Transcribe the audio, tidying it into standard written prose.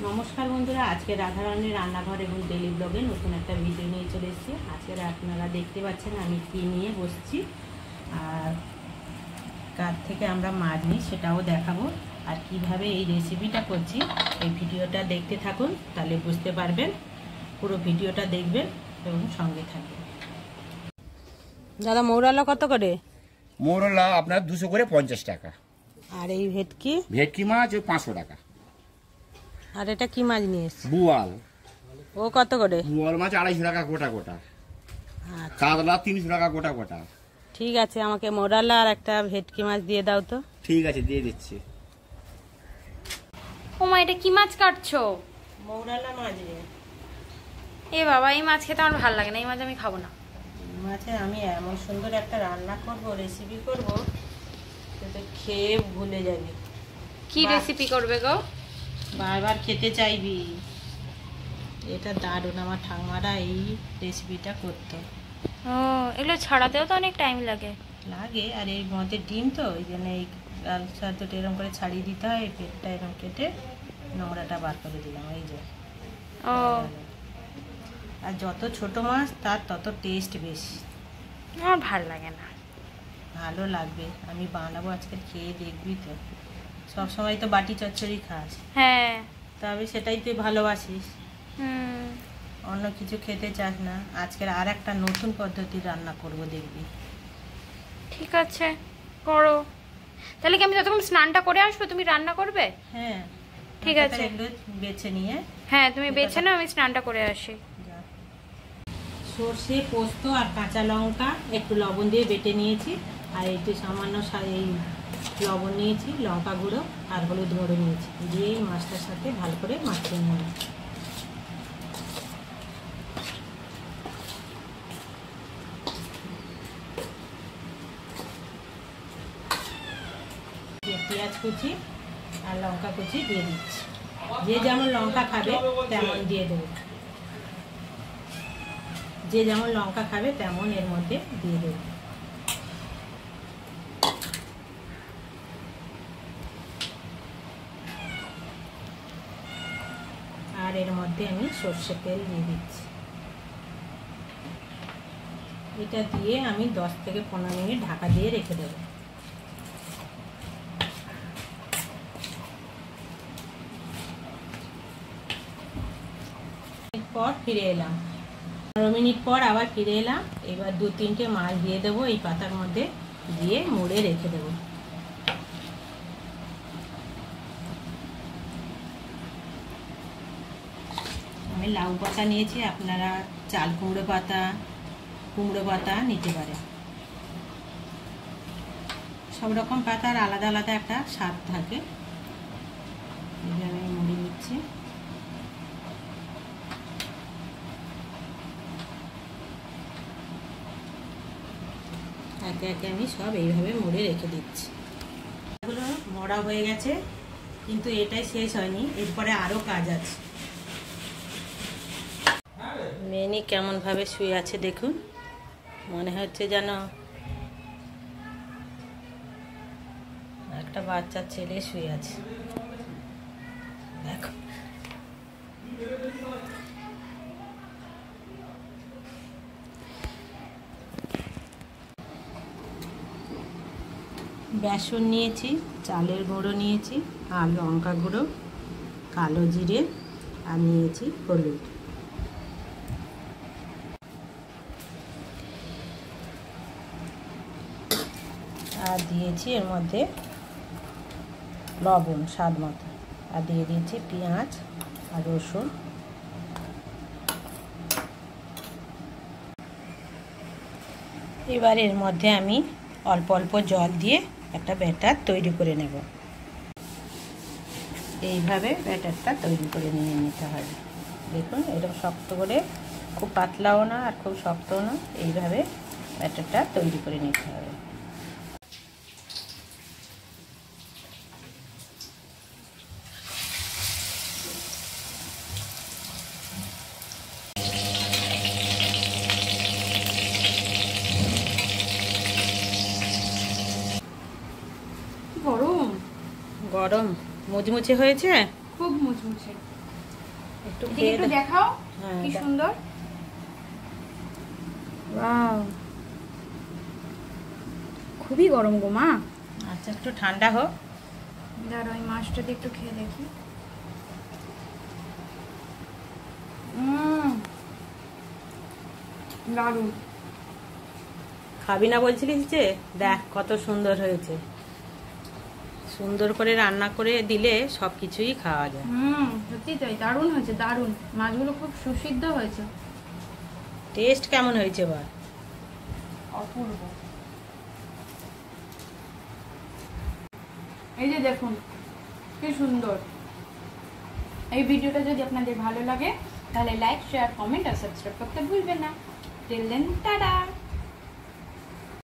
নমস্কার বন্ধুরা, আজকে রাধারানীর রান্নাঘর এবং ডেলি ব্লগে নতুন একটা ভিডিও নিয়ে চলে এসেছি। আজকে আপনারা দেখতে পাচ্ছেন আমি কী নিয়ে বসছি আর কার থেকে আমরা মাছ নিই সেটাও দেখাবো। আর কিভাবে এই রেসিপিটা করছি এই ভিডিওটা দেখতে থাকুন, তাহলে বুঝতে পারবেন। পুরো ভিডিওটা দেখবেন এবং সঙ্গে থাকবেন। দাদা মৌরালা কত করে? মৌরলা আপনার 200 করে 50 টাকা। আর এই ভেটকি? ভেটকি মাছ 500 টাকা। আর এটা কি মাছ নিয়ে এসেছি? বুয়াল। ও কত করে? বুয়াল মাছ 250 টাকা গোটা গোটা। আচ্ছা, কাতলা 300 টাকা গোটা গোটা। ঠিক আছে, আমাকে মৌরালা আর একটা ভেটকি মাছ দিয়ে দাও তো। ঠিক আছে, দিয়ে দিচ্ছি। ও মা, এটা কি মাছ কাটছো? মৌরালা মাছ রে। এ বাবা, এই মাছ খেতে আমার ভালো লাগে না, এই মাছ আমি খাবো না। মাছে আমি এমন সুন্দর একটা রান্না করব, রেসিপি করব, তো খেয়ে ভুলে যাবি। কি রেসিপি করবে গো? বারবার খেতে চাইবি। এটা দারুণ, আমার ঠাকুমারা এই রেসিপিটা করতো। ও, এগুলো ছাড়াতেও তো অনেক টাইম লাগে। লাগে, আর এই মধ্যে ডিম তো ওই জন্য এই লাল সাদটা এরকম করে ছাড়িয়ে দিতে হয়, পেটটা এরকম কেটে নোংরাটা বার করে দিলাম, এই যে। ও, আর যত ছোট মাছ তার তত টেস্ট বেশি। আমার ভাল লাগে না। ভালো লাগবে, আমি বানাবো আজকে, খেয়ে দেখবি তো। সবসময় তো বাটি চচ্চড়ি খাস, হ্যাঁ। তবে সেটাই তুই ভালোবাসিস, হুম, অন্য কিছু খেতে চাস না। আজকের আর একটা নতুন পদ্ধতি রান্না করব, দেখবি। ঠিক আছে, করো। তাহলে কি আমি ততক্ষণ স্নানটা করে আসবো, তুমি রান্না করবে? হ্যাঁ, ঠিক আছে। এগুলো বেছে নিয়ে হ্যাঁ, তুমি বেছে নাও, আমি স্নানটা করে আসি। যা। সর্ষে, পোস্ত আর কাঁচা লঙ্কা একটু লবণ দিয়ে বেটে নিয়েছি, আর একটু সামান্য এই লবণ নিয়েছি, লঙ্কা গুঁড়ো আর হলুদ গুঁড়ো নিয়েছি, দিয়ে এই মাছটার সাথে ভালো করে মাখিয়ে নেব। পেঁয়াজ কুচি আর লঙ্কা কুচি দিয়ে দিচ্ছি, যে যেমন লঙ্কা খাবে তেমন দিয়ে দেবো, যে যেমন লঙ্কা খাবে তেমন এর মধ্যে দিয়ে দেবো। আর এর মধ্যে আমি সর্ষের তেল দিয়ে দিচ্ছি। এটা দিয়ে আমি 10 থেকে 15 মিনিট ঢাকা দিয়ে রেখে দেবো। পর ফিরে এলাম, 15 মিনিট পর আবার ফিরে এলাম। এবার 2-3টে মাছ দিয়ে দেবো এই পাতার মধ্যে, দিয়ে মুড়ে রেখে দেবো। আমি লাউ পাতা নিয়েছি, আপনারা চাল কুমড়ো পাতা নিতে পারেন। সব রকম পাতার আলাদা আলাদা একটা স্বাদ থাকে। এইভাবে আমি মুড়ে নিচ্ছি। একে একে আমি সব এইভাবে মুড়ে রেখে দিচ্ছি। এগুলো মড়া হয়ে গেছে, কিন্তু এটাই শেষ হয়নি, এরপরে আরও কাজ আছে। মেনি কেমন ভাবে শুয়ে আছে দেখুন, মনে হচ্ছে যেন একটা বাচ্চা ছেলে শুয়ে আছে, দেখো। বেসন নিয়েছি, চালের গুঁড়ো নিয়েছি, আর লঙ্কা গুঁড়ো, কালো জিরে, আর নিয়েছি হলুদ। আর দিয়েছি এর মধ্যে লবণ স্বাদ মতো, আর দিয়ে দিয়েছি পেঁয়াজ আর রসুন। এবার এর মধ্যে আমি অল্প অল্প জল দিয়ে একটা ব্যাটার তৈরি করে নেব। এইভাবে ব্যাটারটা তৈরি করে নিয়ে নিতে হবে। দেখুন, এরকম শক্ত করে, খুব পাতলাও না আর খুব শক্তও না, এইভাবে ব্যাটারটা তৈরি করে নিতে হবে। গরম গরম মুচমুচে হয়েছে, খুব মুচমুচে। একটু এদিকে খেয়ে একটু দেখাও হ্যাঁ, কি সুন্দর। ওয়াও, খুবই গরম গো মা। আচ্ছা একটু ঠান্ডা হোক। দাঁড়াও ওই মাছটা দিয়ে একটু খেয়ে দেখি। দারুণ। খাবি না বলছিলিস যে, দেখ কত সুন্দর হয়েছে। সুন্দর করে রান্না করে দিলে সব কিছুই খাওয়া যায়। সত্যি তাই, দারুণ হয়েছে, দারুণ। মাছগুলো খুব সুসিদ্ধ হয়েছে। টেস্ট কেমন হয়েছে বল? অপূর্ব। এই যে দেখুন কি সুন্দর। এই ভিডিওটা যদি আপনাদের ভালো লাগে তাহলে লাইক, শেয়ার, কমেন্ট আর সাবস্ক্রাইব করতে ভুলবেন না। Till then, tata.